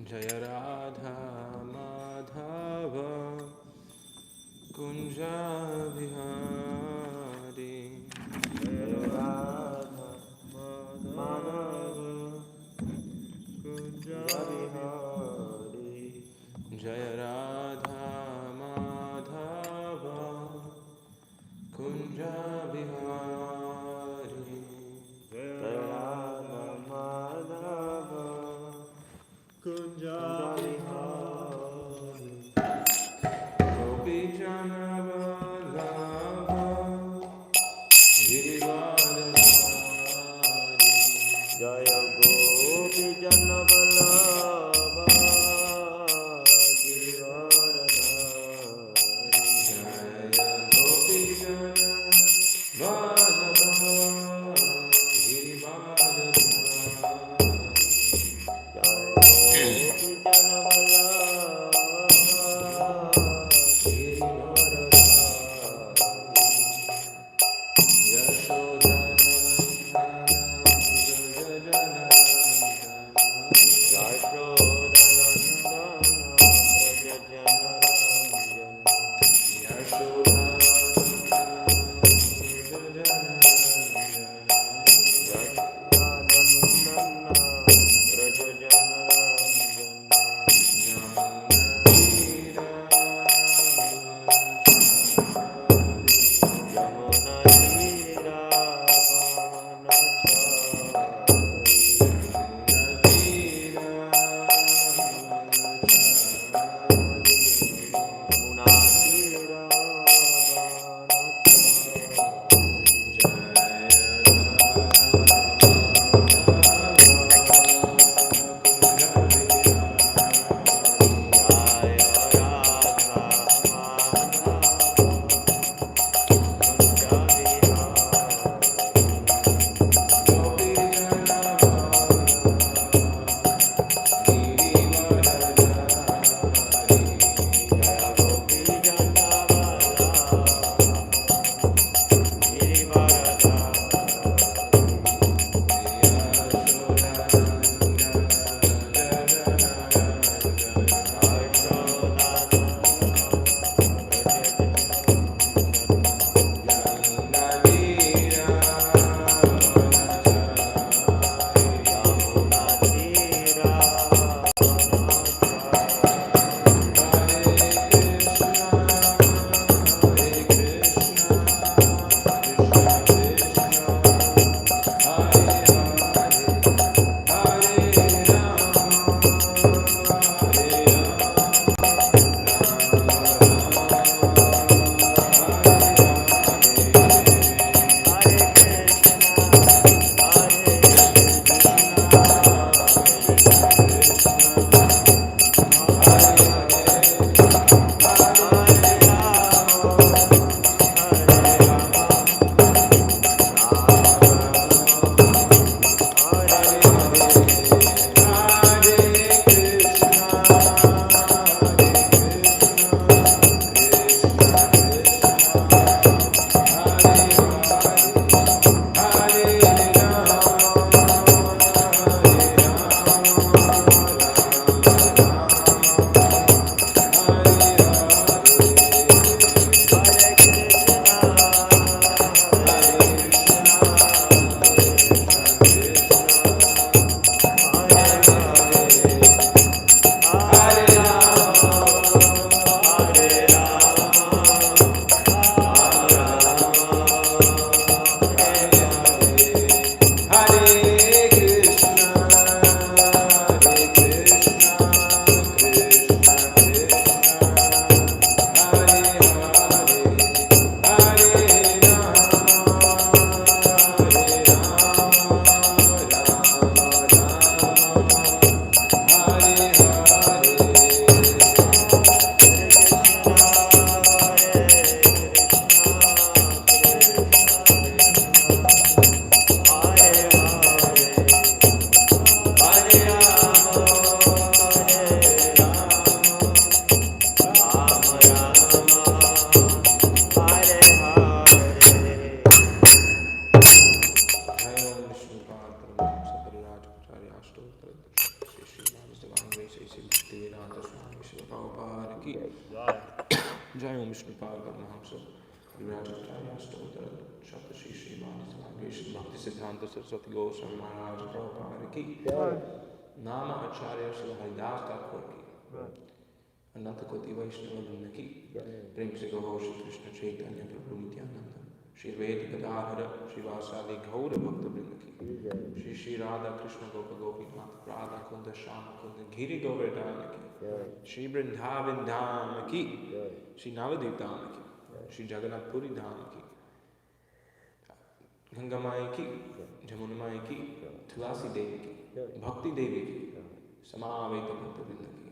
Jaya Radha Madhava Kunja Bihari Jaya Radha Madhava Kunja Bihari Jaya Radha Madhava Kunja Bihari Jaya Radha Madhava Kunja Bihari Gopi Jana Vallabha Girivardhari Jaya Gopi Jana Vallabha Girivardhari Jaya Gopi Jana Vallabha Girivardhari Jai Om Vishnu Paramahamsa Virajataya Stotra Shatashi Srimad Bhakti Siddhanta Saraswati Goswami Maharaj Prabhupada Ki Nama Acharya Srila Haridas Thakur Ki Ananta Koti Vaishnava Vrinda Ki Prem Se Gaho Shri Krishna Chaitanya Prabhu Nityananda Shri Veda Gadadhara Shri Vasadi Gaura Bhakta Vrinda Ki Shri Shri Radha Krishna Gopa Gopi Nath Radha Kunda Shama Kunda Giri Govardhana Ki Shri Vrindavan Dham Ki Shri Navadvip Dham Ki Shri Jagannath Puri Dham Ki Ganga Mai Ki Jamuna Mai Ki Tulasi Devi Ki Bhakti Devi Ki Samaveta Bhakta Vrinda Ki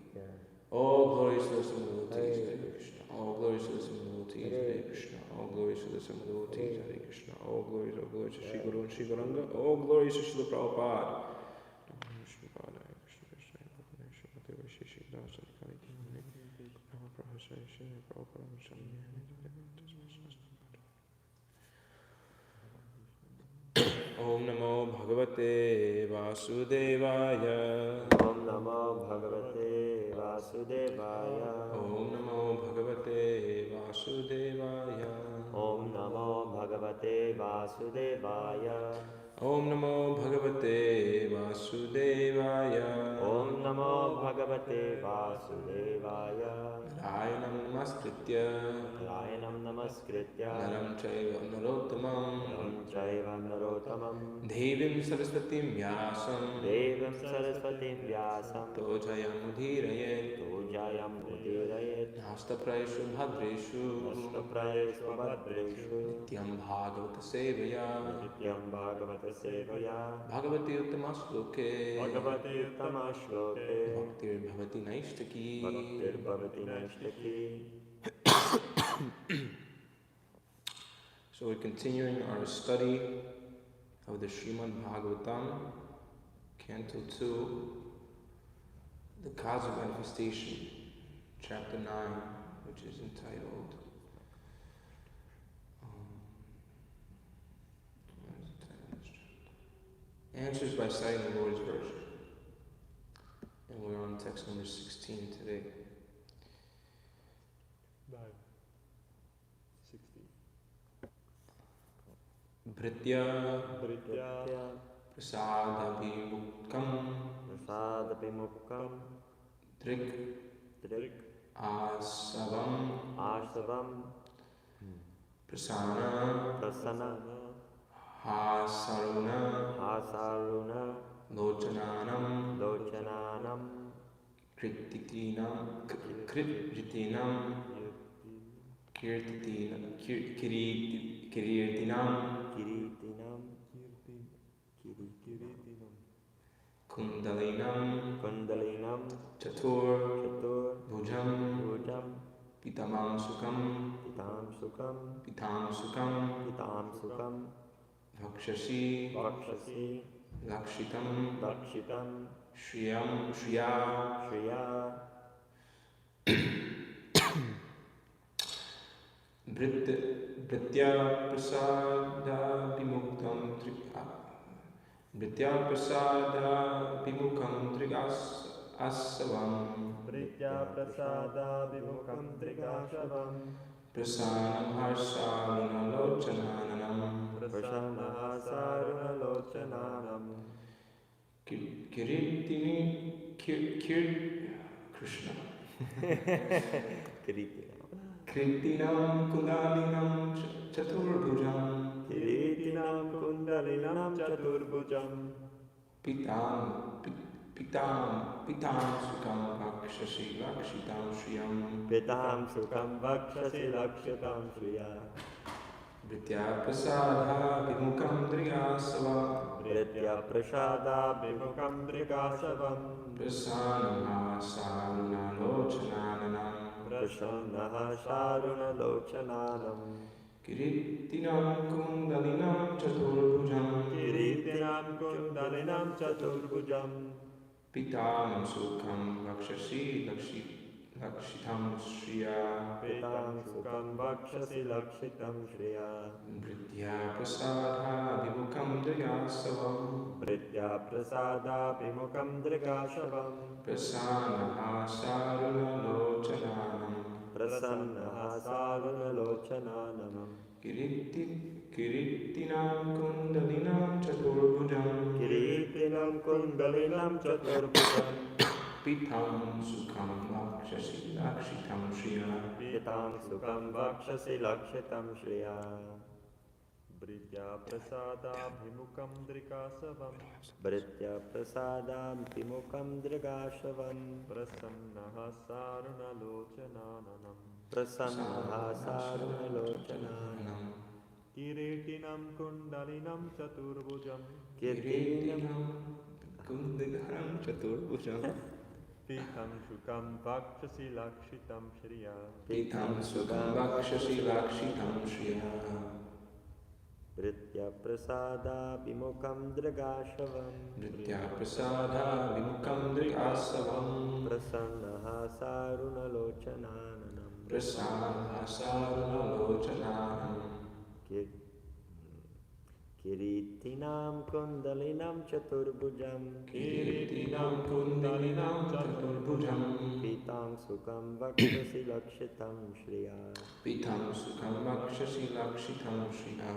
All glories to the Samudhotis, Hare Krishna. All glories to the Samudhotis, Hare Krishna. All glories to the Samudhotis, Hare Krishna. All glories to Shri Guru and Shri Gauranga. All glories to Srila Prabhupada. Om Namo Bhagavate Vasudevaya. Om Namo Bhagavate Vasudevaya. Om Namo Bhagavate Vasudevaya. Om Namo Bhagavate Vasudevaya. Om Namo Bhagavate Vasudevaya. Om Namo Bhagavate Vasudevaya. Narayanam Namaskritya Narayanam Namaskritya Naram Chaiva Narottamam Naram Chaiva Narottamam Devim Saraswatim Vyasam Devam Saraswatim Vyasam Tojayam Udhirayet Tujayam Udirayet Nasta Praeshu Bhadreshu Nastaprayesva Bhadreshu Nityam Bhagavata Sevaya Nityam Bhagavata Sevaya Bhagavati Uttamaśloke Bhagavati Uttamaśloke Bhaktir Bhavati Naishtaki Bhaktir Bhavati Naishtaki. So we're continuing our study of the Srimad Bhagavatam, Canto 2, the Cause of Manifestation, Chapter 9, which is entitled what is the title of this chapter? Answers by Citing the Lord's Version. And we're on text number 16 today. 16. Bhritya Bhritya Prasadabhimuktam Prasadapimukam Drik Drik Asavam Asavam Prasana Prasana Hasaruna Hasaruna Lochananam Lochananam Krititinam Kirtitinam Kirtinam Kiritinam Kundalinam Kundalinam Chatur Chatur Bhujam Bhujam Pitamam Sukam Pitam Sukam Pitam Sukam Pitam Sukam Vakshasi Vakshasi Lakshitam Dakshitam Shriyam Shriya Shriya Bhritya Prasada Vimuktam Bhritya Prasada Vimukam Trigas Asavam Bhritya Prasada Vimukam Trigashavam Prasanam Harsaruna Lochananam Prasanna Saruna Lochananam Kiritini Krishna Kritinam Kundalinam Chaturbhujam Kiritinam Kundalinam Chaturbhujam Pitam Sukam Vakshasi Lakshitam Shriyam Pitam Sukam Vakshasi Lakshitam Shriya Bhritya Prasada Vimukam Drigasava Bhritya Prasada Vimukam Drigashavam Prasanam Saruna Lochananam Prasanna Saruna Lochananam Kiritinam Kundalinam Chaturbhujam Kiritinam Kundalinam Chaturbhujam Pitam Sukam Vakshasi Lakshitam Shriya Pitam Sukam Vakshasi Lakshitam Shriya Bhritya Prasada Vimukam Drigasavam Pritya prasada vimukam drigashavam Prasanaha Saruna Lochananam Prasannaha saruna lochananam Kirittinam Kundalinam Chaturbhujam Kiritinam kundalinam chaturbhujam Pitam Sukham Lakshasi Lakshitam Shriya Pitam sukham vakshasi lakshitam shriya Britya prasada vimukam drigasavam Britya prasada vimukam drigashavam Prasannaha saruna lochananam Prasannaha saruna lochananam Kiritinam kundalinam chaturbhujam Kirittinam Kundalinam Chaturbhujam Pitam shukam vakshasi lakshitam shriya Pitam Sukham Lakshasi Lakshitam Shriya Britya prasada vimukam drigashavam Nritya Prasada Vimukam Drigasavam Prasannaha saruna lochananam Prasana Saruna Lochananam Kiritinam kundalinam chaturbhujam Kirittinam Kundalinam Chaturbhujam Pitam sukham vakshasi lakshitam shriya Pitam Sukham Lakshasi Lakshitam Shriya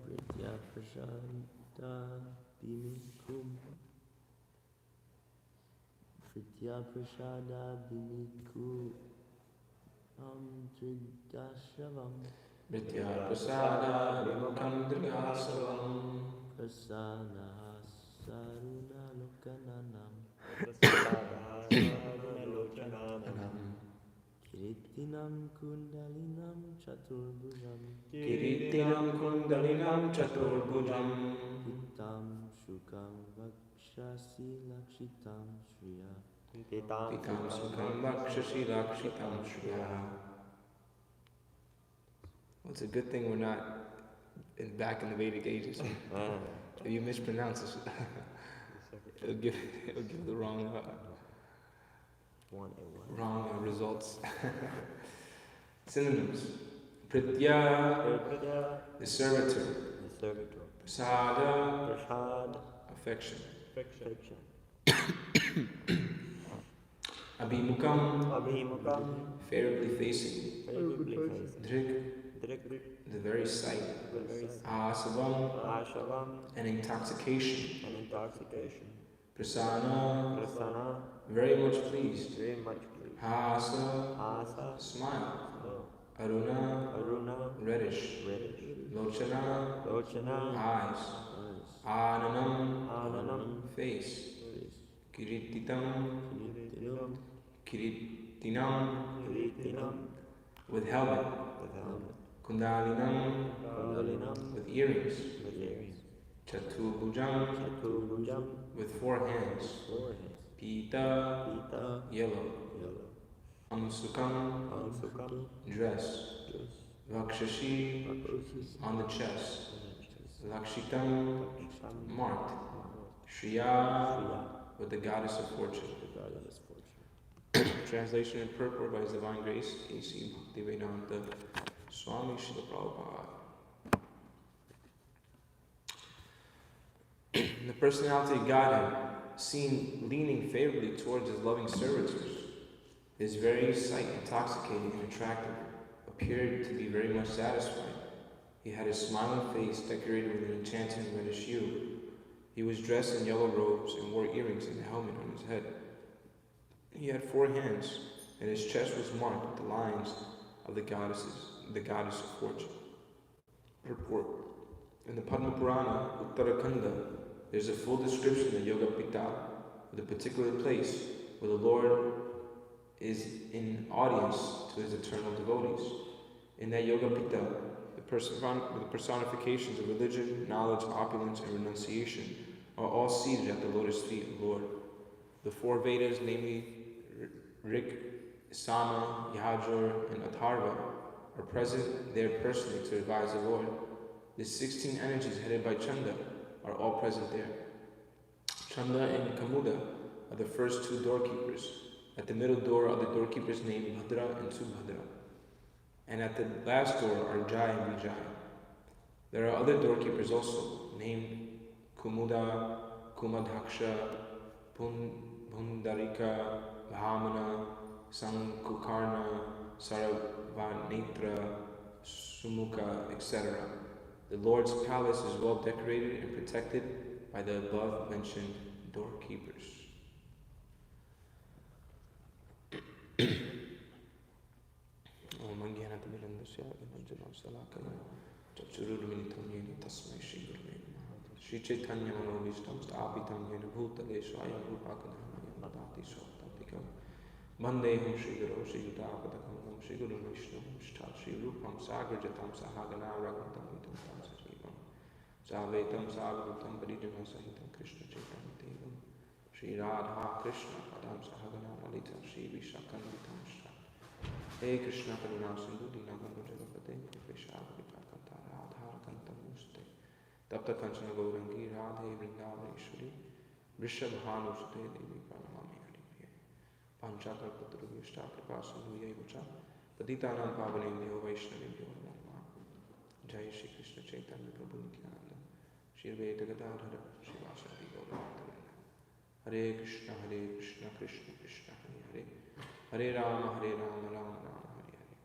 Pritya prasada vimikum Pritya prasada vimiku Drigashavam Nritya Prasada Vimukam Drigasavam Prasanaha saruna lokananam Prasanaha lochananam Kiritinam kundalinam chaturbhujam Kirittinam Kundalinam Chaturbhujam Pitam shukam vakshasi lakshitam shriya Pitam Sukham Lakshasi Lakshitam Shriya. Well, it's a good thing we're not back in the Vedic ages. If you mispronounce this, it'll give the wrong results. Synonyms: Pritya, the servitor; Prasada, affection; Abhimukam, favorably facing; Drik, the very sight; Asavam, an intoxication; Prasana, very much pleased; Hasa, smile; Aruna, reddish; Lochana, eyes; Ananam, face; Kirittinam, with helmet; Kundalinam, with earrings; Chaturbhujam, with 4 hands; Pita, yellow; Amsukam, dress; Vakshashi, on the chest; Lakshitam, marked; Shriya, with the goddess of fortune. Translation and purport by His Divine Grace, A.C. Bhaktivedanta Swami Srila Prabhupada. The personality of Godhead, seen leaning favorably towards His loving servitors, His very sight intoxicating and attractive, appeared to be very much satisfied. He had a smiling face decorated with an enchanting reddish hue. He was dressed in yellow robes and wore earrings and a helmet on his head. He had 4 hands, and his chest was marked with the lines of the goddess of fortune. Purport: in the Padma Purana, Uttarakanda, there is a full description of Yoga Pita, with a particular place where the Lord is in audience to His eternal devotees. In that Yoga Pita, the personifications of religion, knowledge, opulence, and renunciation are all seated at the lotus feet of the Lord. The 4 Vedas, namely Rik, Sama, Yajur, and Atharva, are present there personally to advise the Lord. The 16 energies headed by Chanda are all present there. Skanda and Kamuda are the first two doorkeepers. At the middle door are the doorkeepers named Bhadra and Subhadra. And at the last door are Jai and Vijay. There are other doorkeepers also, named Kumuda, Kumadhaksha, Pundarika, Bhamana, Sankukarna, Saravanetra, Sumukha, etc. The Lord's palace is well decorated and protected by the above mentioned doorkeepers. Shri Chaitanya Manobishtam Stapitam Yena Bhutale Swayam Rupakadhanaya Madati Sotapikam Bandeham Shri Guru Shri Yudapadakam Shri Guru Vishnu Shtat Shri Rupam Sagarjatam Sahagana Raghatam Vitam Tam Sajivam Savetam Savadutam Parijana Sahitam Krishna Chaitanya Devam Shri Radha Krishna Padam Sahagana Lalitam Shri Vishakanvitam Shtat Hey Krishna Karuna Sindhu Dinagam Jalapate Vishava Vipakanta Radha Kantam Muste Tapta Kanchana Gaurangi Radhe Vrindaveshwari Vrishabhanuste Devi Pranamami Haripriya Panchakar Putru Vishta Kripasindu Yevacha Patitanam Pavanebhyo Vaishnavibhyo Namo Jai Shri Krishna Chaitanya Prabhu Nityananda Shri Advaita Gadadhara Srivasadi Gauravatarana Hare Krishna Krishna Krishna Hare Hare Hare Rama Rama Rama Hare Hare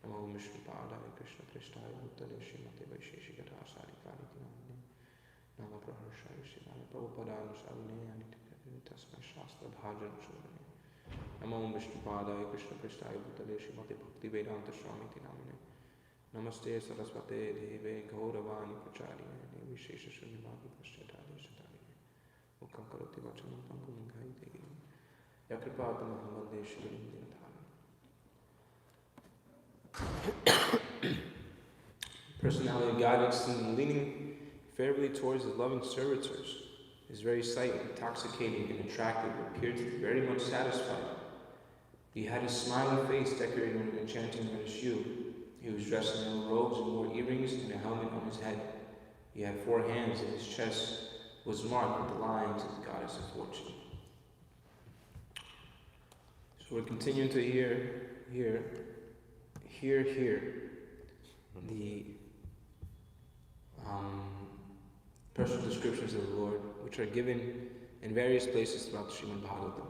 Namo Vishnu Padaya Krishna Prishthaya Bhutale Srimate Vaisheshika Dasari Kalikinamane Nama Praharshaya Shivaya Prabhupada Shavane Anitikare Tasmai Shastra Bhajan Shavane Namo Vishnu Padaya Krishna Prishthaya Bhutale Srimate Bhakti Vedanta Swamiti Namane Namaste Saraswate Deve Gauravani Pracharine Vishesha Srimati Paschatari Shatari Mukam Karoti Vachanam Pangum Gai Degi Yakripata Mahamande Shivalim Personality of God is seen leaning favorably towards his loving servitors. His very sight, intoxicating and attractive, appeared to be very much satisfied. He had a smiling face decorated with an enchanting reddish hue. He was dressed in yellow robes and wore earrings and a helmet on his head. He had 4 hands, and his chest was marked with the lines of the goddess of fortune. So we're continuing to hear the personal descriptions of the Lord, which are given in various places throughout the Srimad Bhagavatam.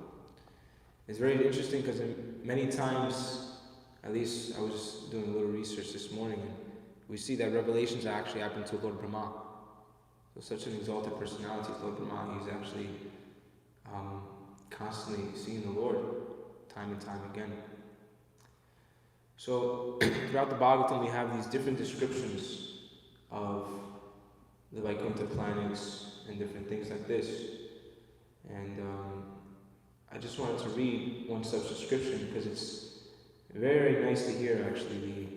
It's very interesting because many times, at least I was doing a little research this morning, and we see that revelations actually happen to Lord Brahma. So such an exalted personality as Lord Brahma, he's actually constantly seeing the Lord time and time again. So throughout the Bhagavatam we have these different descriptions of the Vaikuntha planets and different things like this. And I just wanted to read one such description because it's very nice to hear actually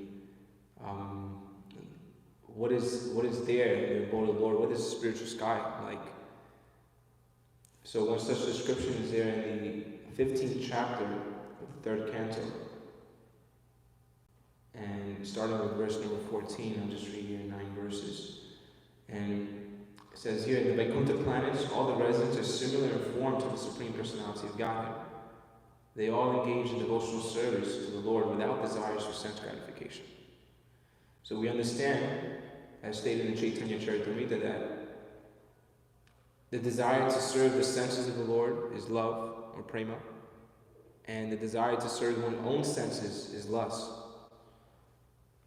what is there in the abode of the Lord, what is the spiritual sky like. So one such description is there in the 15th chapter of the 3rd canto. And starting with verse number 14, I'll just read here 9 verses. And it says here, in the Vaikuntha planets, all the residents are similar in form to the Supreme Personality of Godhead. They all engage in devotional service to the Lord without desires for sense gratification. So we understand, as stated in Chaitanya Charitamrita, that the desire to serve the senses of the Lord is love, or prema, and the desire to serve one's own senses is lust.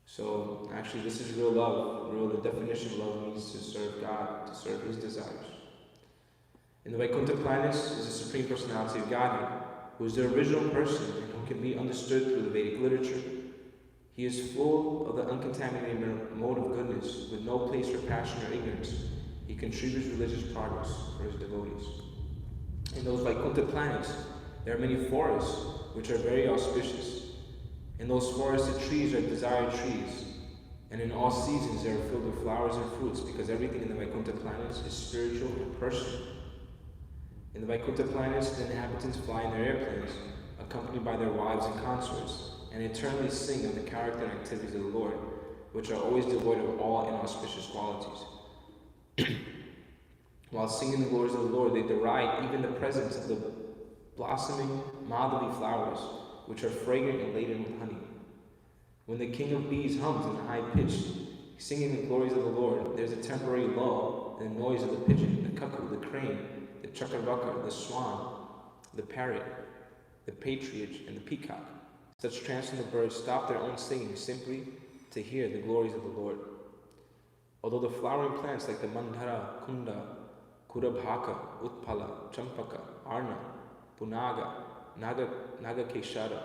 So actually this is real love. The definition of love means to serve God, to serve His desires. In the Vaikuntha planets is the Supreme Personality of Godhead, who is the original person and who can be understood through the Vedic literature. He is full of the uncontaminated mode of goodness, with no place for passion or ignorance. He contributes religious progress for his devotees. In those Vaikuntha planets, there are many forests which are very auspicious. In those forests, the trees are desired trees, and in all seasons they are filled with flowers and fruits, because everything in the Vaikuntha planets is spiritual and personal. In the Vaikuntha planets, the inhabitants fly in their airplanes, accompanied by their wives and consorts, and eternally sing of the character and activities of the Lord, which are always devoid of all inauspicious qualities. While singing the glories of the Lord, they deride even the presence of the blossoming Madhavi flowers, which are fragrant and laden with honey. When the king of bees hums in a high pitch, singing the glories of the Lord, there's a temporary lull in the noise of the pigeon, the cuckoo, the crane, the chakarvaka, the swan, the parrot, the partridge, and the peacock. Such transcendental birds stop their own singing simply to hear the glories of the Lord. Although the flowering plants like the mandhara, kunda, kurabhaka, utpala, champaka, arna, punaga, nagakeshara,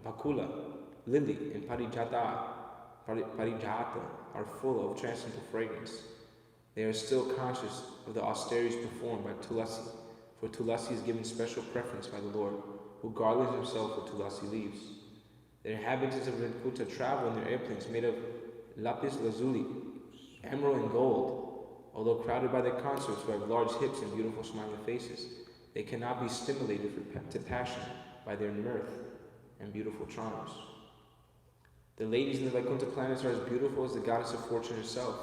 bakula, lily, and parijata are full of transcendental fragrance, they are still conscious of the austerities performed by Tulasi, for Tulasi is given special preference by the Lord, who garlands himself with Tulasi leaves. The inhabitants of Vaikuntha travel in their airplanes made of lapis lazuli, emerald and gold. Although crowded by their consorts who have large hips and beautiful smiling faces, they cannot be stimulated to passion by their mirth and beautiful charms. The ladies in the Vaikuntha planets are as beautiful as the goddess of fortune herself.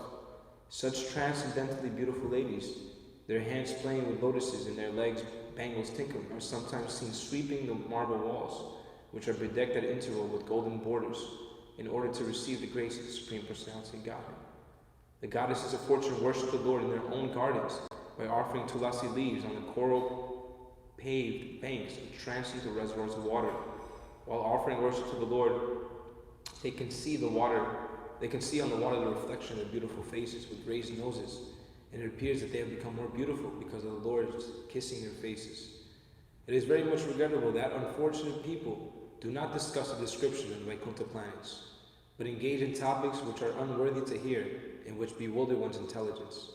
Such transcendently beautiful ladies, their hands playing with lotuses and their legs bangles tinkling, are sometimes seen sweeping the marble walls, which are bedecked at interval with golden borders, in order to receive the grace of the Supreme Personality of Godhead. The goddesses of fortune worship the Lord in their own gardens by offering tulasi leaves on the coral-paved banks of transcendental reservoirs of water. While offering worship to the Lord, they can see on the water the reflection of their beautiful faces with raised noses, and it appears that they have become more beautiful because of the Lord kissing their faces. It is very much regrettable that unfortunate people do not discuss the description of the Vaikuntha planets, but engage in topics which are unworthy to hear and which bewilder one's intelligence.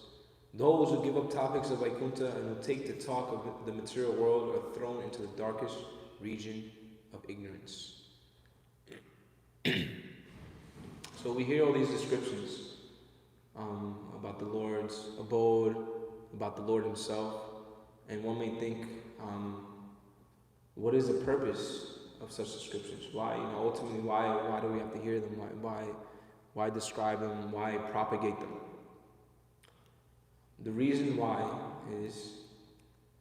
Those who give up topics of Vaikuntha and who take to talk of the material world are thrown into the darkest region of ignorance. So we hear all these descriptions about the Lord's abode, about the Lord himself, and one may think, what is the purpose of such descriptions? Why, ultimately, why do we have to hear them? Why describe them? Why propagate them? The reason why is,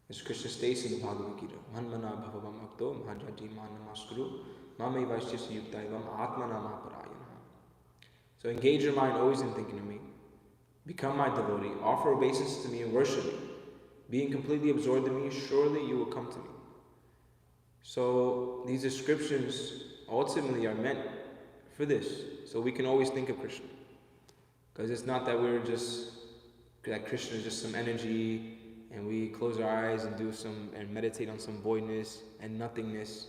as Krishna states in the Bhagavad Gita, Manmana bhavavam akto mahajati manamaskuru mame vaishyasya yuktaivam atmanama parayana. So engage your mind always in thinking of me. Become my devotee. Offer obeisance to me and worship me. Being completely absorbed in me, surely you will come to me. So these descriptions ultimately are meant for this, so we can always think of Krishna. Because it's not that that Krishna is just some energy and we close our eyes and meditate on some voidness and nothingness,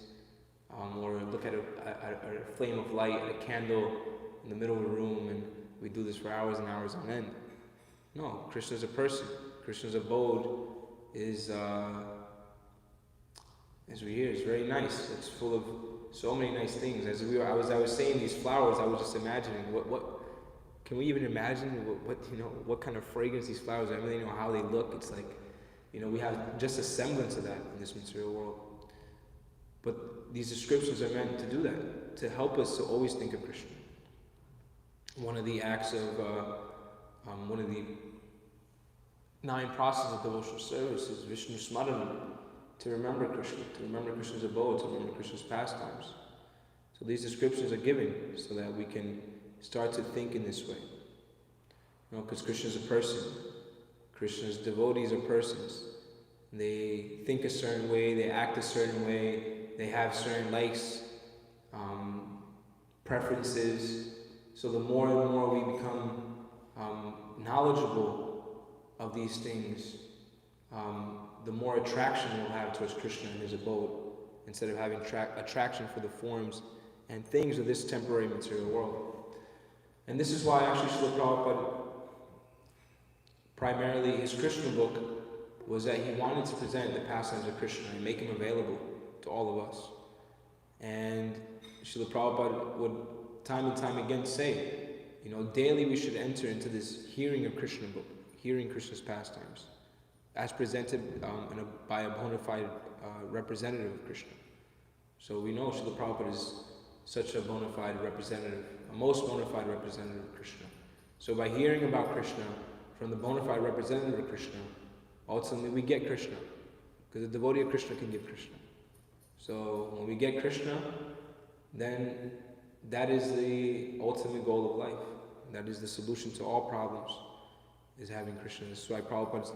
or look at a flame of light, at a candle in the middle of a room, and we do this for hours and hours on end. No, Krishna is a person. Krishna's abode is, as we hear, it's very nice. It's full of so many nice things. As I was saying these flowers, I was just imagining what can we even imagine what kind of fragrance these flowers are. I really know how they look. It's like, we have just a semblance of that in this material world. But these descriptions are meant to do that, to help us to always think of Krishna. One of the acts of one of the 9 processes of devotional service is Vishnu Smarana, to remember Krishna, to remember Krishna's abode, to remember Krishna's pastimes. So these descriptions are given so that we can start to think in this way. Because Krishna is a person. Krishna's devotees are persons. They think a certain way, they act a certain way, they have certain likes, preferences. So the more and more we become knowledgeable of these things, the more attraction we'll have towards Krishna and his abode, instead of having attraction for the forms and things of this temporary material world. And this is why actually Srila Prabhupada, primarily his Krishna book, was that he wanted to present the pastimes of Krishna and make them available to all of us. And Srila Prabhupada would time and time again say, daily we should enter into this hearing of Krishna book, hearing Krishna's pastimes, as presented by a bona fide representative of Krishna. So we know Srila Prabhupada is such a bona fide representative, a most bona fide representative of Krishna. So by hearing about Krishna from the bona fide representative of Krishna, ultimately we get Krishna. Because the devotee of Krishna can give Krishna. So when we get Krishna, then that is the ultimate goal of life. That is the solution to all problems, is having Krishna. This is why Prabhupada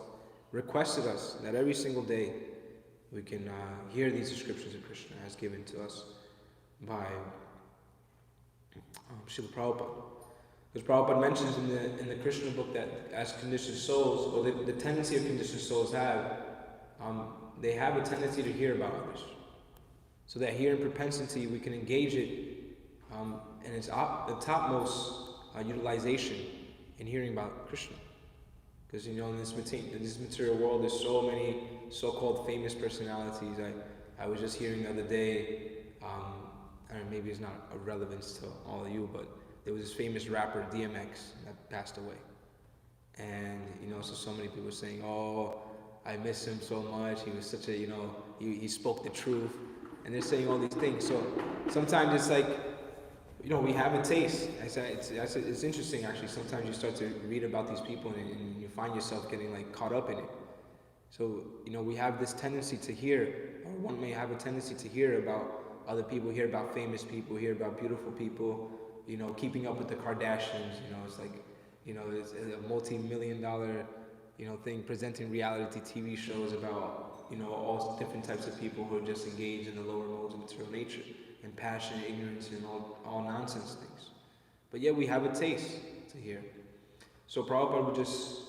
requested us that every single day we can hear these descriptions of Krishna as given to us by Srila Prabhupada. Because Prabhupada mentions in the Krishna book that as conditioned souls, or the tendency of conditioned souls have, they have a tendency to hear about others. So that hearing propensity, we can engage it in its the topmost utilization in hearing about Krishna. Because in this material world, there's so many so-called famous personalities. I was just hearing the other day, I don't know, maybe it's not of relevance to all of you, but there was this famous rapper, DMX, that passed away. And, so many people were saying, oh, I miss him so much. He was such a, he spoke the truth. And they're saying all these things. So sometimes it's like, we have a taste. It's interesting, actually. Sometimes you start to read about these people and you find yourself getting caught up in it. So, we have this tendency to hear, or one may have a tendency to hear about other people, hear about famous people, hear about beautiful people, keeping up with the Kardashians. It's like, it's a multi-million-dollar, thing, presenting reality TV shows about, all different types of people who are just engaged in the lower modes of material nature, and passion, ignorance, and all nonsense things. But yet we have a taste to hear. So Prabhupada would just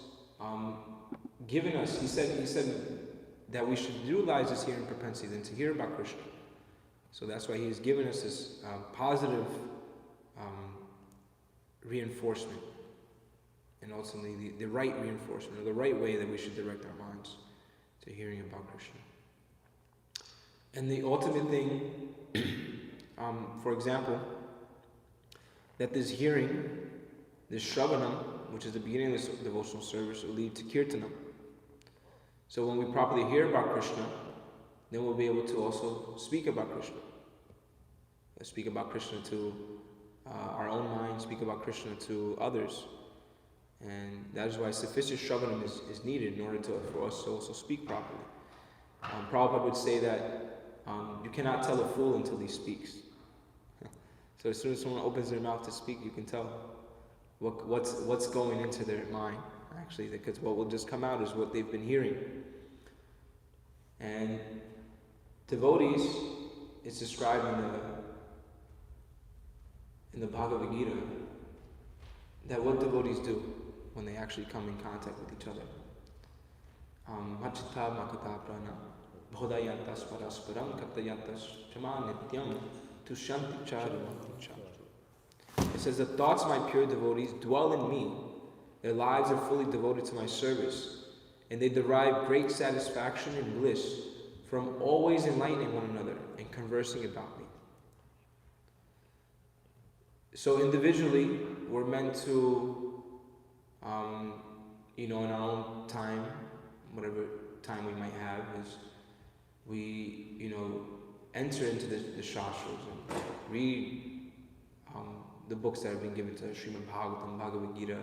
given us, he said that we should utilize this hearing propensity than to hear about Krishna. So that's why he's given us this positive reinforcement, and ultimately the right reinforcement, or the right way that we should direct our minds to hearing about Krishna. And the ultimate thing, for example, that this hearing, this shravanam, which is the beginning of this devotional service, will lead to kirtanam. So when we properly hear about Krishna, then we'll be able to also speak about Krishna. Speak about Krishna to our own mind, speak about Krishna to others. And that is why sufficient shravanam is needed in order for us to also speak properly. Prabhupada would say that you cannot tell a fool until he speaks. So as soon as someone opens their mouth to speak, you can tell what's going into their mind, actually, because what will just come out is what they've been hearing. And devotees, it's described in the Bhagavad Gita, that what devotees do when they actually come in contact with each other. Machita makata prana bhodayantas parasparam katayantas chama nityam tushanti charimanti cha. It says, the thoughts of my pure devotees dwell in me. Their lives are fully devoted to my service, and they derive great satisfaction and bliss from always enlightening one another and conversing about me. So individually, we're meant to, in our own time, whatever time we might have, is we, enter into the shastras and read the books that have been given to us, Srimad Bhagavatam, Bhagavad Gita,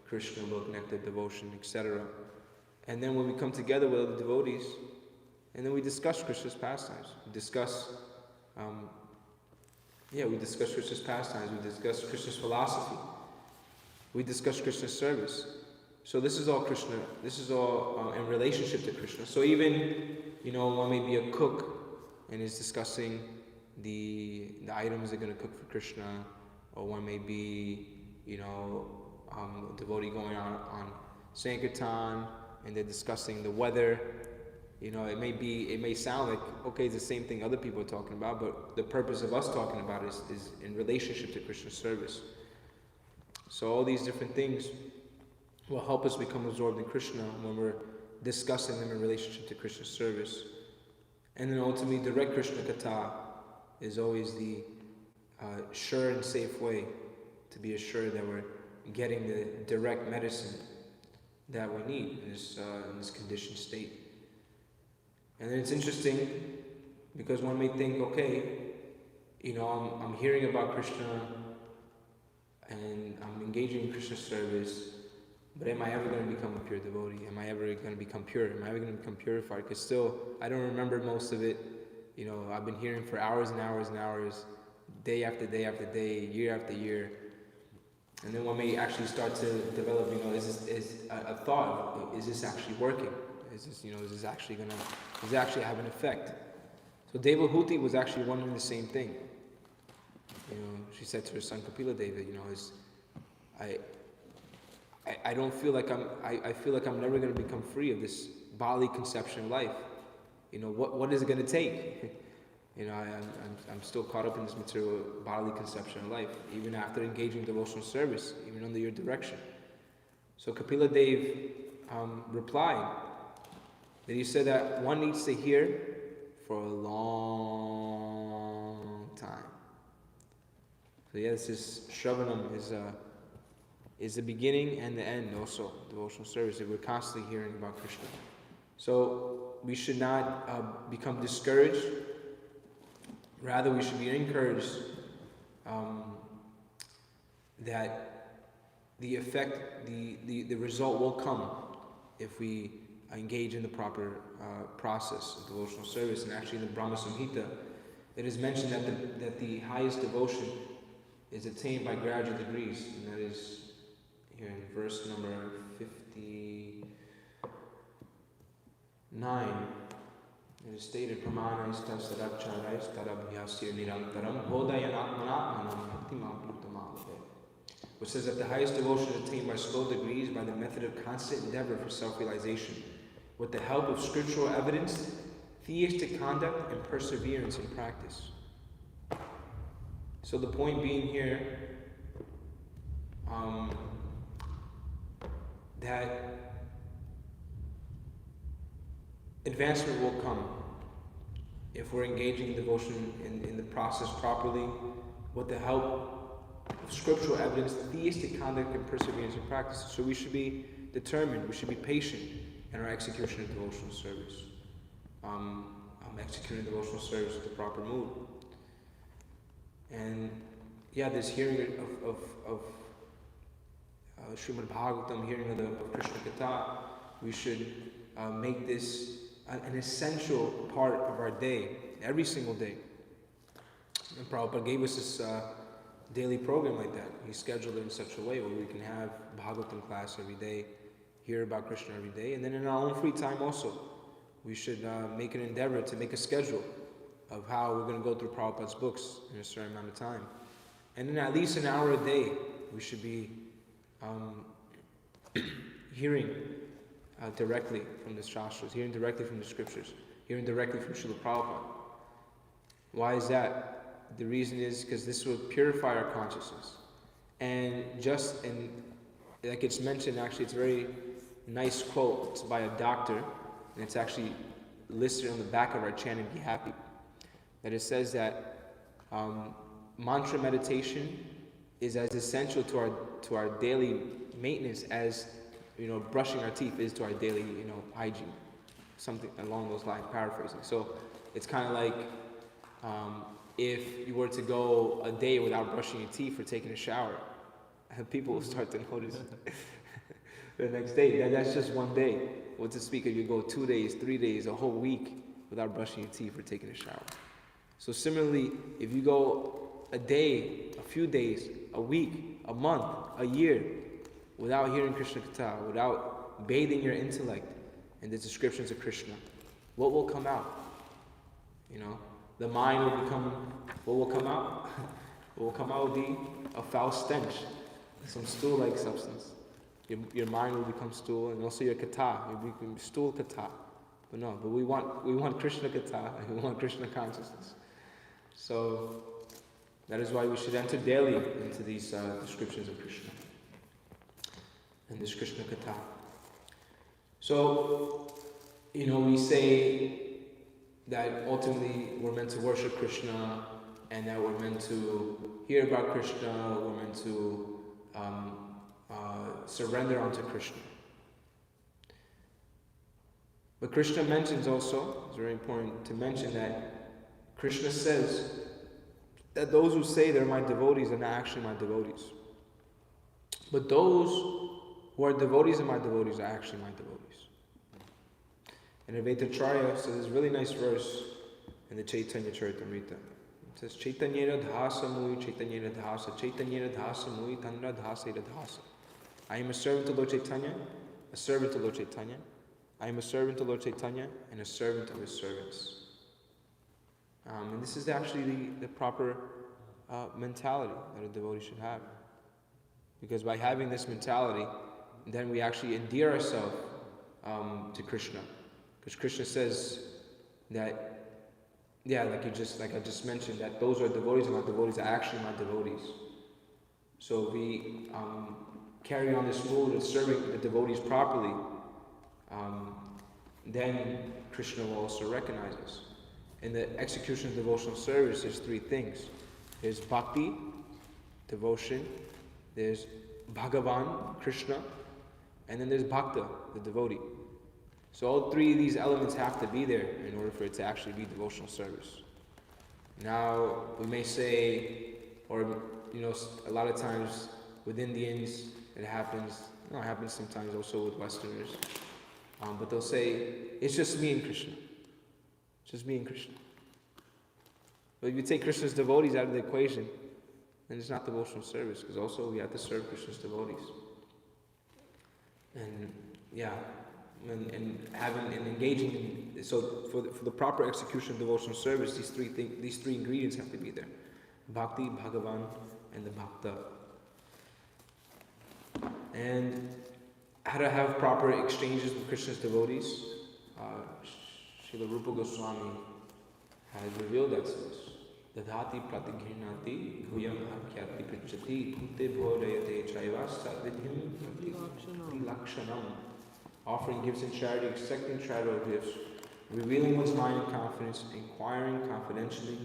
Krishna book, Nectar, Devotion, etc. And then when we come together with other devotees, and then we discuss Krishna's pastimes. We discuss Krishna's pastimes, we discuss Krishna's philosophy, we discuss Krishna's service. So this is all Krishna, this is all in relationship to Krishna. So even, one may be a cook and is discussing the items they're going to cook for Krishna, or one may be, a devotee going on Sankirtan and they're discussing the weather. It may sound like, okay, it's the same thing other people are talking about, but the purpose of us talking about it is in relationship to Krishna's service. So all these different things will help us become absorbed in Krishna when we're discussing them in relationship to Krishna's service. And then ultimately, direct Krishna Katha is always the sure and safe way to be assured that we're getting the direct medicine that we need in this conditioned state. And then it's interesting because one may think, okay, I'm hearing about Krishna and I'm engaging in Krishna's service, But am I ever going to become a pure devotee? Am I ever going to become pure? Am I ever going to become purified? Because still, I don't remember most of it. You know, I've been hearing for hours and hours and hours, day after day after day, year after year. And then one may actually start to develop, you know, is a thought, is this actually working? Is this, you know, is this actually have an effect? So Devahuti was actually wondering the same thing. You know, she said to her son Kapila-deva, you know, I don't feel like I feel like I'm never going to become free of this bodily conception of life. You know, what is it going to take? You know, I'm still caught up in this material bodily conception of life, even after engaging in devotional service, even under your direction. So Kapila-deva replied that he said that one needs to hear for a long time. So yes, this Shravanam is the beginning and the end also, devotional service, that we're constantly hearing about Krishna. So we should not become discouraged. Rather, we should be encouraged that the effect, the result will come if we engage in the proper process of devotional service. And actually in the Brahma Samhita, it is mentioned that the highest devotion is attained by gradual degrees, and that is here in verse number 59. It is stated, Pramanaistas sadakcharais tarabhyasya nirantaram bodayanatmanatmanam bhaktimaplutamālave, which says that the highest devotion is attained by slow degrees by the method of constant endeavor for self-realization, with the help of scriptural evidence, theistic conduct, and perseverance in practice. So the point being here, that advancement will come if we're engaging in devotion in the process properly, with the help of scriptural evidence, theistic conduct, and perseverance in practice. So we should be determined, we should be patient in our execution of devotional service. Executing devotional service with the proper mood. And yeah, this hearing of Srimad Bhagavatam, hearing of Krishna Katha, we should make this an essential part of our day, every single day. And Prabhupada gave us this daily program like that. He scheduled it in such a way where we can have Bhagavatam class every day, hear about Krishna every day, and then in our own free time also, we should make an endeavor to make a schedule of how we're going to go through Prabhupada's books in a certain amount of time. And then at least an hour a day, we should be hearing directly from the Shastras, hearing directly from the scriptures, hearing directly from Srila Prabhupada. Why is that? The reason is because this will purify our consciousness. And like it's mentioned, actually, it's a very nice quote. It's by a doctor, and it's actually listed on the back of our chant, Be Happy, that it says that mantra meditation is as essential to our daily maintenance as, you know, brushing our teeth is to our daily, you know, hygiene. Something along those lines, paraphrasing. So it's kind of like if you were to go a day without brushing your teeth or taking a shower, people will start to notice the next day. That's just one day. What to speak of, you go 2 days, 3 days, a whole week without brushing your teeth or taking a shower. So similarly, if you go a day, a few days, a week, a month, a year, without hearing Krishna Katha, without bathing your intellect in the descriptions of Krishna, what will come out? You know, the mind will become, what will come out? What will come out will be a foul stench, some stool-like substance. Your mind will become stool, and also your Katha, you'll become stool Katha. But no, but we want Krishna Katha, and we want Krishna consciousness. So that is why we should enter daily into these descriptions of Krishna and this Krishna Katha. So, you know, we say that ultimately we're meant to worship Krishna, and that we're meant to hear about Krishna, we're meant to surrender unto Krishna. But Krishna mentions also, it's very important to mention that Krishna says that those who say they're my devotees are not actually my devotees. But those who are devotees of my devotees are actually my devotees. And Advaita says this really nice verse in the Chaitanya Charitamrita. It says, Chaitanyera dāsa mui, Chaitanyera dāsa mui, tandra dāsa dāsa. I am a servant to Lord Chaitanya, a servant to Lord Chaitanya. I am a servant to Lord Chaitanya and a servant of his servants. And this is actually the proper mentality that a devotee should have. Because by having this mentality, then we actually endear ourselves to Krishna. Because Krishna says that, like I just mentioned, that those are devotees of my devotees are actually my devotees. So if we carry on this mood of serving the devotees properly, then Krishna will also recognize us. In the execution of devotional service, there's three things. There's bhakti, devotion, there's Bhagavan, Krishna, and then there's bhakta, the devotee. So all three of these elements have to be there in order for it to actually be devotional service. Now, we may say, or a lot of times with Indians, it happens sometimes also with Westerners, but they'll say, it's just me and Krishna. It's just me and Krishna. But if you take Krishna's devotees out of the equation, then it's not devotional service, because also we have to serve Krishna's devotees. And and engaging in, so for the proper execution of devotional service, these three ingredients have to be there: bhakti, Bhagavan, and the bhakta. And how to have proper exchanges with Krishna's devotees. Srila Rupa Goswami has revealed that to us. Dadhati pratighinati bhuyam akhyati prichati bhute bhodayate chaivasta vidhim lakshanam. Offering gifts in charity, accepting charitable gifts, revealing one's mind in confidence, inquiring confidentially,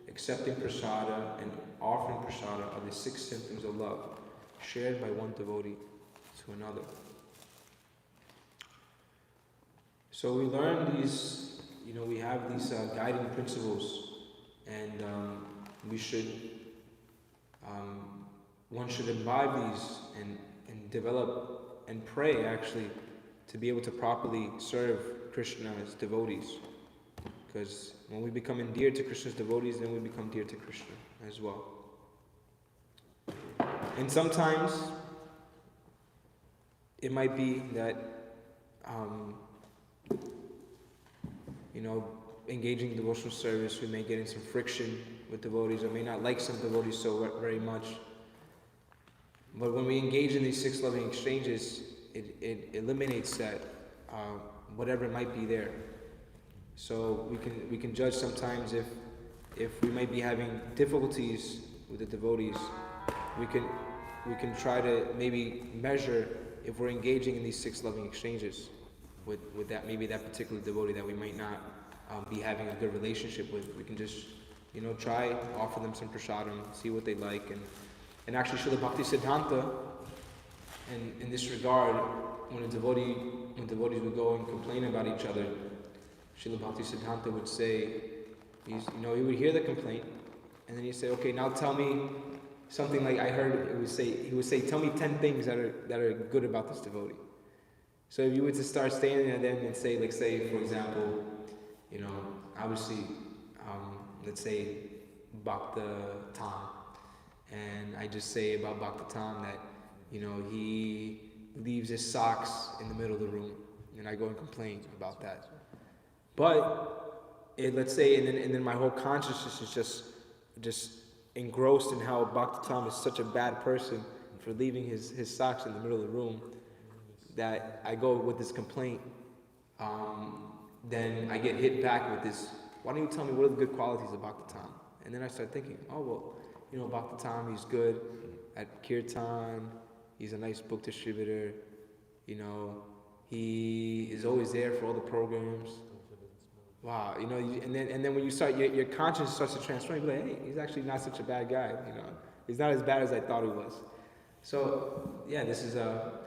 accepting prasada, and offering prasada are the 6 symptoms of love, shared by one devotee to another. So we learn these, we have these guiding principles, and we should, one should imbibe these and develop and pray actually to be able to properly serve Krishna as devotees. Because when we become endeared to Krishna's devotees, then we become dear to Krishna as well. And sometimes it might be that, engaging in devotional service, we may get in some friction with devotees, or may not like some devotees so very much. But when we engage in these 6 loving exchanges, it eliminates that, whatever might be there. So we can judge sometimes if we might be having difficulties with the devotees. We can try to maybe measure if we're engaging in these 6 loving exchanges with that, maybe that particular devotee that we might not be having a good relationship with. We can just try, offer them some prasadam, see what they like, and actually Srila Bhakti Siddhanta, in this regard, when devotees would go and complain about each other, Srila Bhakti Siddhanta would say, he would hear the complaint, and then he'd say, okay, now tell me something like I heard. He would say, tell me 10 things that are good about this devotee. So if you were to start standing there then and say, for example, obviously, let's say Bhakta Tam, and I just say about Bhakta Tam that, he leaves his socks in the middle of the room, and I go and complain about that. But let's say, and then my whole consciousness is just engrossed in how Bhakta Tam is such a bad person for leaving his socks in the middle of the room, that I go with this complaint. Then I get hit back with this, why don't you tell me what are the good qualities of Bhakta Tam? And then I start thinking, Bhakta Tam, he's good at kirtan, he's a nice book distributor, he is always there for all the programs. Wow, and then when you start, your conscience starts to transform. You're like, hey, he's actually not such a bad guy. He's not as bad as I thought he was. So this is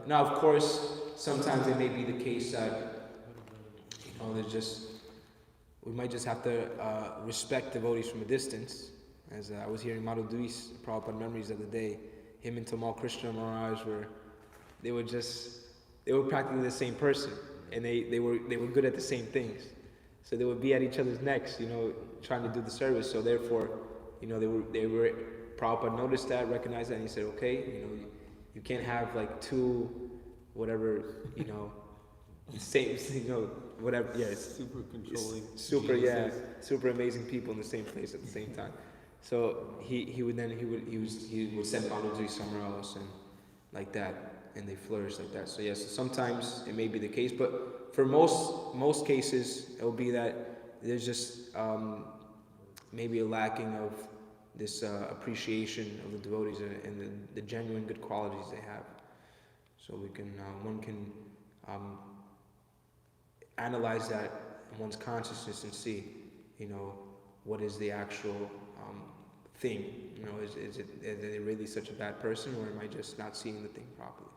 now of course sometimes it may be the case that we might just have to respect devotees from a distance. As I was hearing Madhu Duis, Prabhupada Memories of the Day, him and Tamal Krishna Maharaj were they were practically the same person, and they were good at the same things. So they would be at each other's necks, trying to do the service. So therefore, Prabhupada noticed that, recognized that, and he said, okay, you can't have like two, whatever, same, whatever. Yeah, it's super controlling. Super amazing people in the same place at the same time. So he would send Babaji somewhere else and like that, and they flourish like that. So yes, sometimes it may be the case, but for most cases, it will be that there's just maybe a lacking of this appreciation of the devotees and the genuine good qualities they have. So one can analyze that in one's consciousness and see, what is the actual thing. Is it really such a bad person, or am I just not seeing the thing properly?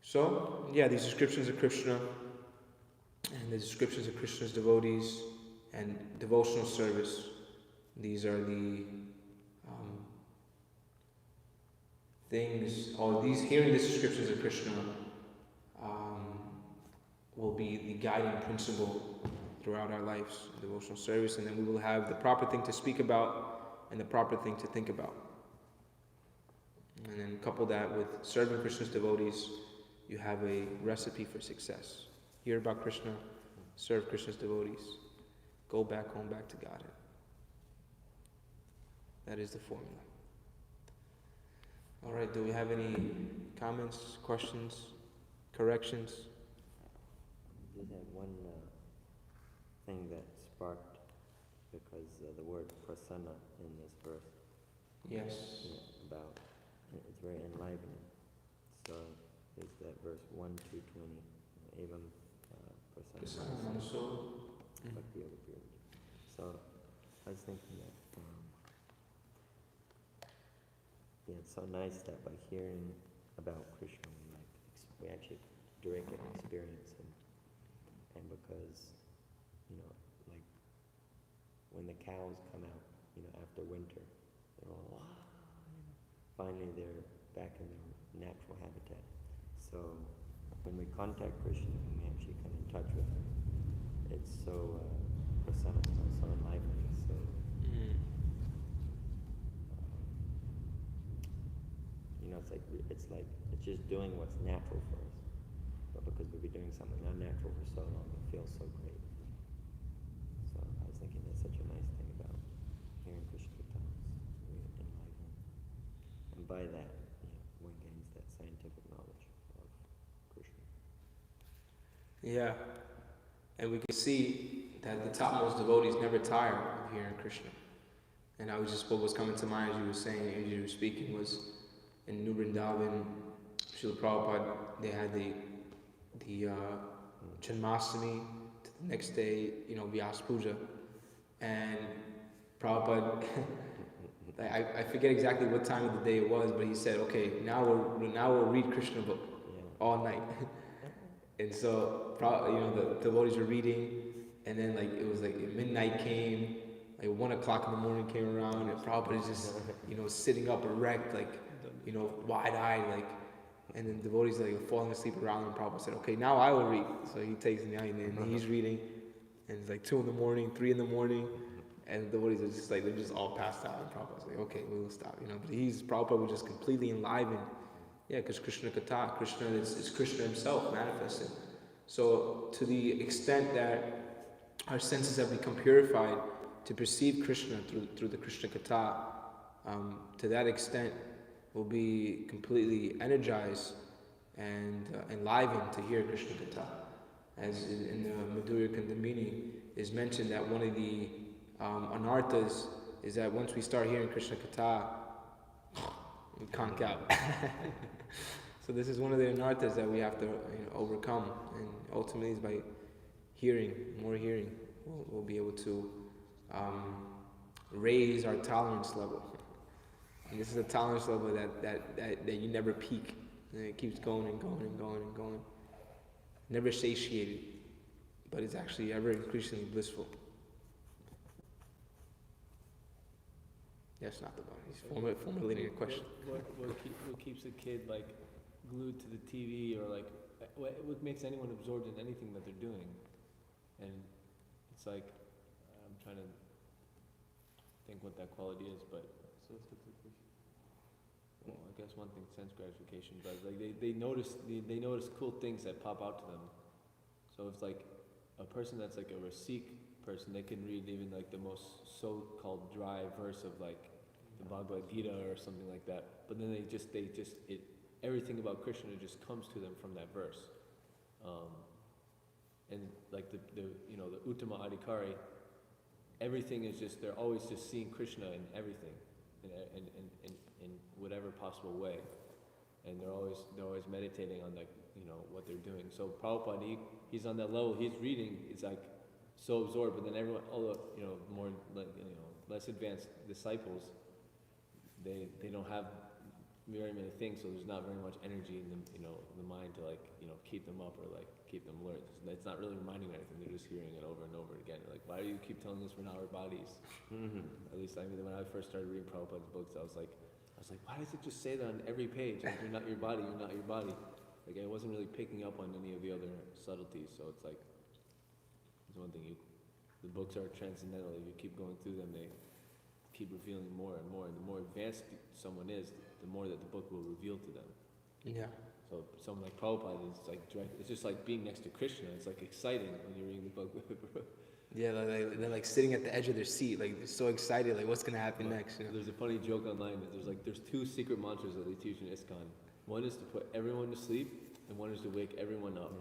So, yeah, these descriptions of Krishna and the descriptions of Krishna's devotees and devotional service, these are the things, hearing these descriptions of Krishna will be the guiding principle throughout our lives, devotional service, and then we will have the proper thing to speak about and the proper thing to think about. And then couple that with serving Krishna's devotees, you have a recipe for success. Hear about Krishna, serve Krishna's devotees, go back home, back to Godhead. That is the formula. All right, do we have any comments, questions, corrections? I did have one thing that sparked, because the word prasanna in this verse. Yes. It's very enlivening. So is that verse 1, 2, 20. Evam prasanna. So I was thinking that it's so nice that by hearing about Krishna, we actually directly experience him. And because, like when the cows come out, after winter, they're all, finally they're back in their natural habitat. So when we contact Krishna and we actually come in touch with him, it's so prasanna, so enlivening. So it's just doing what's natural for us. But because we've been doing something unnatural for so long, it feels so great. So I was thinking that's such a nice thing about hearing Krishna Katha. It's really enlivening. And by that, one gains that scientific knowledge of Krishna. Yeah. And we can see that the topmost devotees never tire of hearing Krishna. And what was coming to mind as you were saying, as you were speaking, was in New Vrindavan, Srila Prabhupada, they had the Janmashtami, the next day, Vyas Puja. And Prabhupada, I forget exactly what time of the day it was, but he said, okay, now we'll read Krishna book all night. And so, the devotees were reading, and then midnight came, 1 o'clock in the morning came around, and Prabhupada is just, sitting up erect, wide-eyed, and then devotees falling asleep around him. Prabhupada said, okay, now I will read. So he takes the night, and he's reading, and it's 2 in the morning, 3 in the morning, and the devotees are just they're just all passed out, and Prabhupada's okay, we'll stop, but Prabhupada was just completely enlivened. Yeah, because Krishna Katha, Krishna is Krishna himself manifested. So to the extent that our senses have become purified to perceive Krishna through the Krishna Katha, to that extent we'll be completely energized and enlivened to hear Krishna Katha. As in the Madhurya Kandamini is mentioned that one of the anarthas is that once we start hearing Krishna Katha, we conk out. So this is one of the anarthas that we have to overcome, and ultimately is by more hearing, we'll be able to raise our tolerance level. And this is a tolerance level that you never peak. And it keeps going and going and going and going. Never satiated, but it's actually ever increasingly blissful. Yes, not the bunny. He's formulating a question. What keeps a kid like glued to the TV, or like what makes anyone absorbed in anything that they're doing? And it's like I'm trying to think what that quality is, but well, I guess one thing, sense gratification, but like they notice cool things that pop out to them. So it's like a person that's like a Sikh person, they can read even like the most so-called dry verse of like the Bhagavad Gita or something like that, but then everything about Krishna just comes to them from that verse. And like the Uttama Adhikari, everything is just, they're always just seeing Krishna in everything, in whatever possible way, and they're always meditating on like what they're doing. So Prabhupada, he's on that level. He's reading, it's like so absorbed, but then everyone, all the more like less advanced disciples, they don't have very many things, so there's not very much energy in them, the mind to like keep them up or like keep them alert. It's not really reminding anything. They're just hearing it over and over again. Like, why do you keep telling us we're not our bodies? At least I mean, when I first started reading Prabhupada's books, I was like, why does it just say that on every page? Like, you're not your body. You're not your body. Like, I wasn't really picking up on any of the other subtleties. So it's like, it's one thing. The books are transcendental. If you keep going through them, they keep revealing more and more. And the more advanced someone is, the more that the book will reveal to them. Yeah. So someone like Prabhupada is like it's just like being next to Krishna. It's like exciting when you're reading the book. Yeah, they're like sitting at the edge of their seat, like they're so excited, like what's gonna happen next? There's a funny joke online that there's two secret mantras that they teach in ISKCON. One is to put everyone to sleep, and one is to wake everyone up.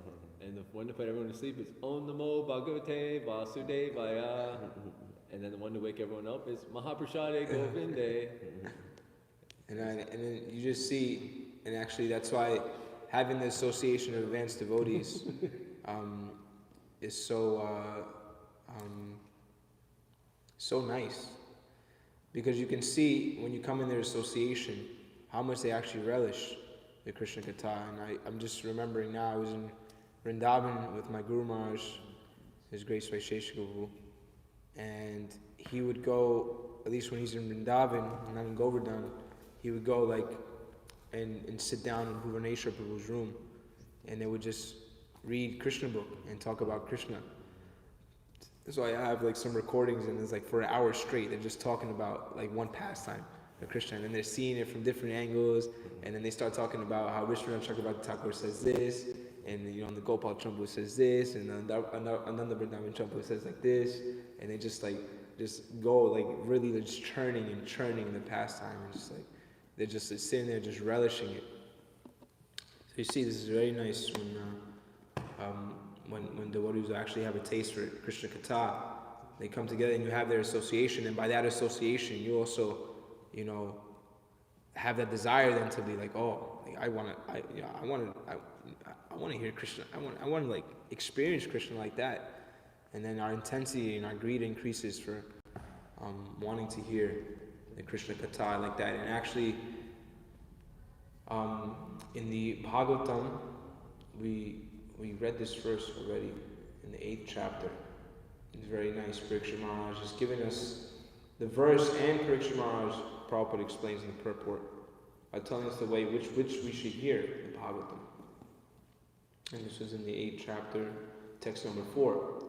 And the one to put everyone to sleep is Om Namo Bhagavate Vasudevaya. And then the one to wake everyone up is Mahaprasade Govinde. And then you just see, and actually that's why having the association of advanced devotees is so nice, because you can see when you come in their association how much they actually relish the Krishna Katha. And I'm just remembering now, I was in Vrindavan with my Guru Maharaj, His Grace Vaisheshika Guru, and he would go, at least when he's in Vrindavan, not in Govardhan, he would go like and sit down in Bhuvaneshwar Prabhu's room, and they would just read Krishna book and talk about Krishna. So I have like some recordings, and it's like for an hour straight they're just talking about like one pastime of Krishna, and then they're seeing it from different angles, and then they start talking about how Vishwanath Chakravarti Thakur says this, and the Gopāla-campu says this, and Ananda Vrindavan Champu says like this, and they just go like really just churning the pastime, and just like they're just sitting there just relishing it. So you see, this is very nice when devotees actually have a taste for Krishna Katha. They come together and you have their association, and by that association you also, have that desire then to be like, oh, like I want to hear Krishna. I want to like experience Krishna like that, and then our intensity and our greed increases for wanting to hear the Krishna Katha like that. And actually, in the Bhagavatam, we read this verse already in the 8th chapter. It's very nice. Parikshit Maharaj has given us the verse, and Parikshit Maharaj, Prabhupada explains in the purport by telling us the way which we should hear the Bhagavatam. And this is in the 8th chapter, text number 4.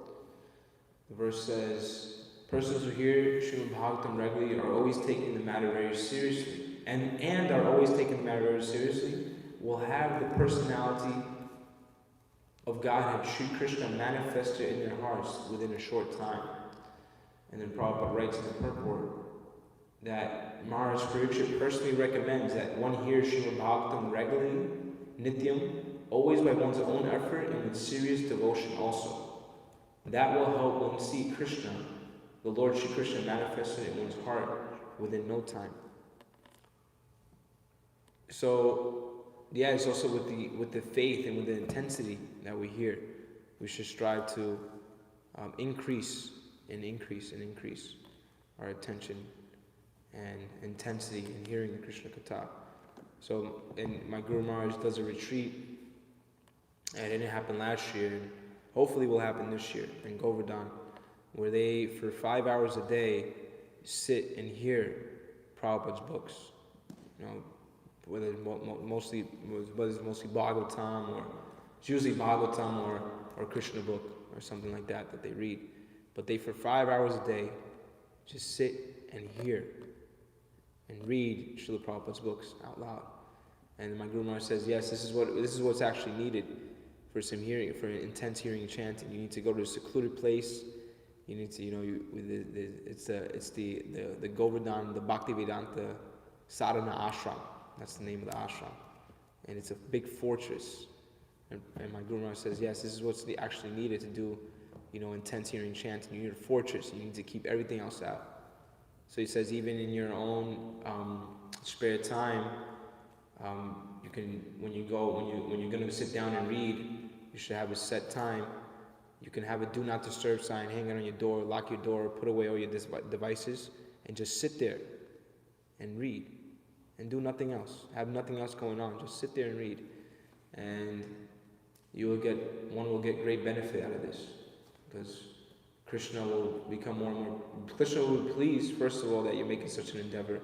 The verse says, persons who hear Srimad Bhagavatam regularly are always taking the matter very seriously, and are always taking the matter very seriously, will have the personality of Godhead, Sri Krishna, manifested in their hearts within a short time. And then Prabhupada writes in the purport that Maharaj Parikshit personally recommends that one hears Srimad Bhagavatam regularly, nityam, always by one's own effort and with serious devotion also. That will help one see Krishna, the Lord Sri Krishna, manifested in one's heart within no time. So, yeah, it's also with the faith and with the intensity that we hear. We should strive to increase our attention and intensity in hearing the Krishna Katha. So, and my Guru Maharaj does a retreat, and it didn't happen last year, and hopefully will happen this year in Govardhan, where they, for 5 hours a day, sit and hear Prabhupada's books. You know, whether it's mostly Bhagavatam, or it's usually Bhagavatam or Krishna book or something like that they read. But they, for 5 hours a day, just sit and hear and read Srila Prabhupada's books out loud. And my Guru Maharaj says, yes, this is what's actually needed for some hearing, for intense hearing and chanting. You need to go to a secluded place. You need to, it's the Govardhan, the Bhaktivedanta Sadhana Ashram. That's the name of the ashram. And it's a big fortress. And my Guru Maharaj says, yes, this is what's actually needed to do, intense hearing chanting. You need a fortress. You need to keep everything else out. So he says, even in your own spare time, you can, when you're going to sit down and read, you should have a set time. You can have a do not disturb sign, hang it on your door, lock your door, put away all your devices, and just sit there and read. And do nothing else. Have nothing else going on. Just sit there and read. And one will get great benefit out of this. Because Krishna will become more and more, Krishna will be pleased, first of all, that you're making such an endeavor.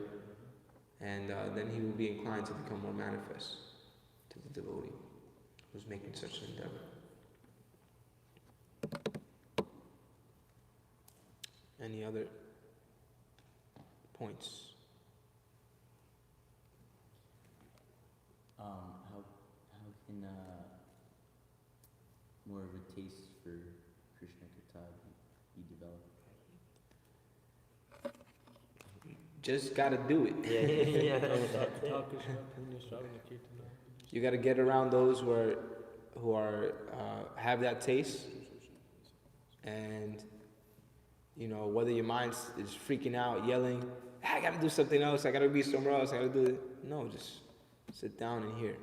And then he will be inclined to become more manifest to the devotee who's making such an endeavor. Any other points? How can more of a taste for Krishna Katha be developed? Just gotta do it. Yeah. You gotta get around those who are have that taste, and whether your mind is freaking out, yelling, I gotta do something else, I gotta be somewhere else, I gotta do it. No, just sit down and hear.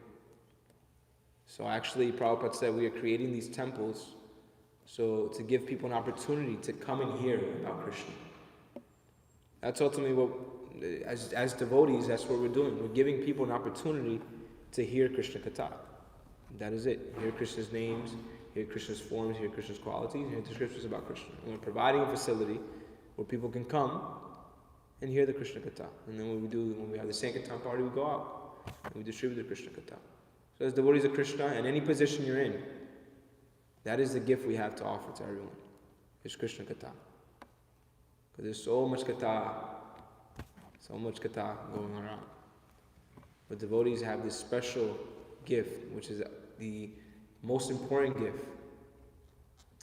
So actually, Prabhupada said we are creating these temples so to give people an opportunity to come and hear about Krishna. That's ultimately what, as devotees, that's what we're doing. We're giving people an opportunity to hear Krishna Katha. That is it. Hear Krishna's names, hear Krishna's forms, hear Krishna's qualities, hear the scriptures about Krishna. And we're providing a facility where people can come and hear the Krishna Katha. And then when we have the Sankirtan party, we go out and we distribute the Krishna Katha. So as devotees of Krishna, and any position you're in, that is the gift we have to offer to everyone. It's Krishna Katha. Because there's so much Katha going around. But devotees have this special gift, which is the most important gift,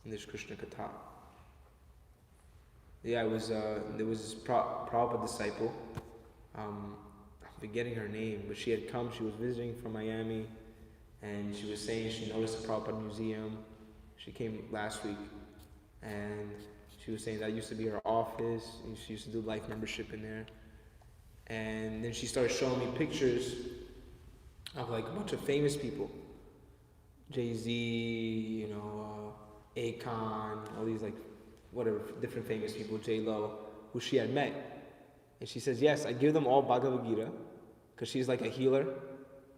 and this Krishna Katha. Yeah, there was this Prabhupada disciple, I'm forgetting her name, but she had come, she was visiting from Miami, and she was saying she noticed the Prabhupada Museum. She came last week, and she was saying that used to be her office, and she used to do life membership in there. And then she started showing me pictures of like a bunch of famous people. Jay-Z, Akon, all these different famous people, J-Lo, who she had met. And she says, yes, I give them all Bhagavad Gita, because she's like a healer,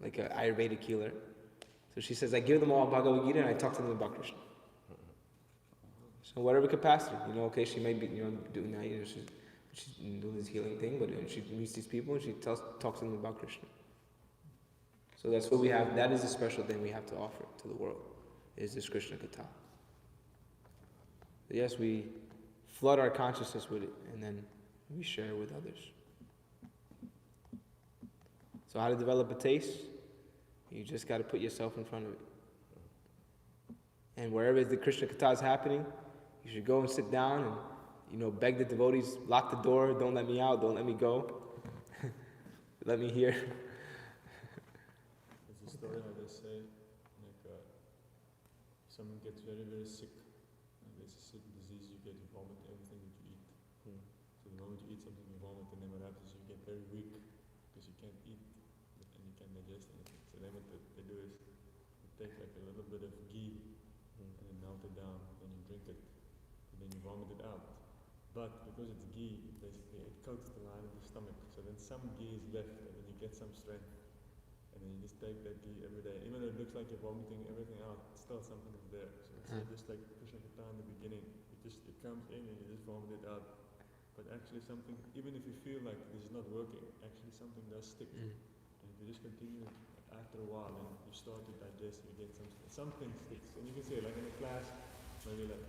like an Ayurvedic healer. So she says, I give them all Bhagavad Gita and I talk to them about Krishna. So whatever capacity, she might be, doing that, she's doing this healing thing, but she meets these people and she talks to them about Krishna. So that's what we have, that is the special thing we have to offer to the world, is this Krishna Katha. Yes, we flood our consciousness with it, and then we share with others. So how to develop a taste? You just got to put yourself in front of it. And wherever the Krishna Katha is happening, you should go and sit down and, beg the devotees, lock the door, don't let me out, don't let me go. Let me hear. There's a story how they say, someone gets very, very sick. And there's a sick disease, you vomit everything that you eat. So the moment you eat something, you vomit, and then what happens is you get very weak because you can't eat and you can't digest anything. So then what they do is they take like a little bit of ghee and then melt it down, then you drink it, and then you vomit it out. But because it's ghee, basically it coats the line of the stomach. So then some ghee is left, and then you get some strength. And then you just take that ghee every day. Even though it looks like you're vomiting everything out, still something is there. So it's just like Krishna Katha in the beginning. It comes in and you just vomit it out. But actually something, even if you feel like this is not working, actually something does stick. And if you just continue, after a while, and you start to digest, you get something sticks. And you can say, like in a class, maybe like,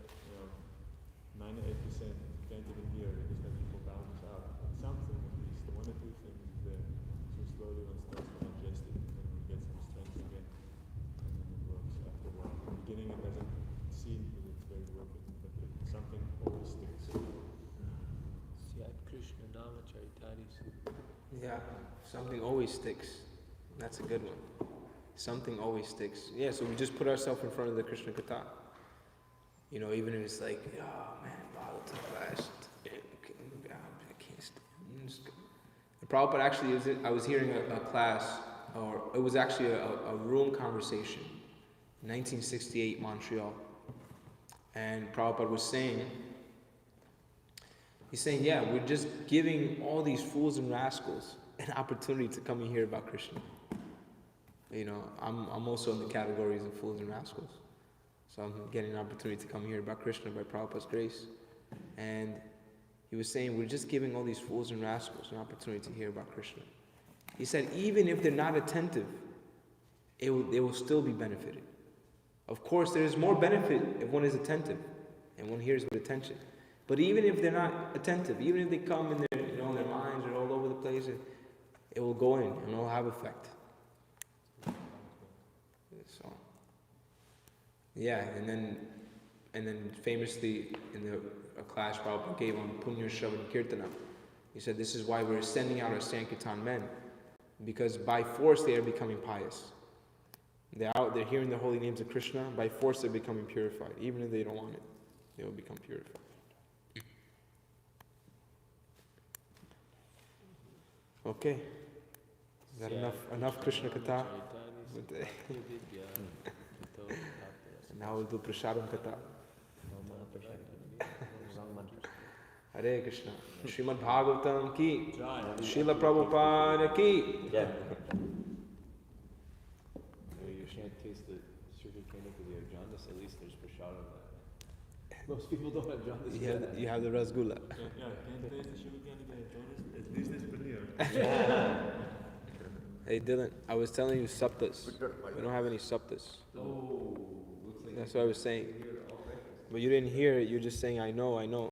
98% you can't even hear because then people bounce out. But something at least, one or two things is there. So slowly one starts to digest it, and then you get some strength again. And then it works after a while. In the beginning it doesn't seem that it's very working, but something always sticks. Syat Krishna Nama Charitaris. Yeah, something always sticks. That's a good one. Something always sticks. Yeah, so we just put ourselves in front of the Krishna Katha. Even if it's like, oh man, Bhagavatam class, I can't stand. The Prabhupada actually, I was hearing a class, or it was actually a room conversation, 1968 Montreal. And Prabhupada was saying, he's saying, yeah, we're just giving all these fools and rascals an opportunity to come and hear about Krishna. I'm also in the categories of fools and rascals. So I'm getting an opportunity to come hear about Krishna by Prabhupada's grace. And he was saying, we're just giving all these fools and rascals an opportunity to hear about Krishna. He said, even if they're not attentive, they will still be benefited. Of course, there is more benefit if one is attentive and one hears with attention. But even if they're not attentive, even if they come and their minds are all over the place, it will go in and it will have effect. So, yeah, and then famously in a class Prabhupada gave on Punya Shravan Kirtana, he said this is why we're sending out our Sankirtan men, because by force they are becoming pious. They're out, they're hearing the holy names of Krishna, by force they're becoming purified. Even if they don't want it, they will become purified. Okay, is that enough Krishna Katha? And now we'll do Prasadam Katha. Hare Krishna. Srimad Bhagavatam ki, Srila Prabhupada ki. Yeah. You can't taste the sugar cane because you have jaundice, at least there's prasadam. Most people don't have jaundice. You have the rasgulla. Can't taste the sugar cane, at least it's clear. Hey Dylan, I was telling you saptas. We don't have any saptas. Oh, looks like That's what I was saying. But you didn't hear it, you're just saying, I know.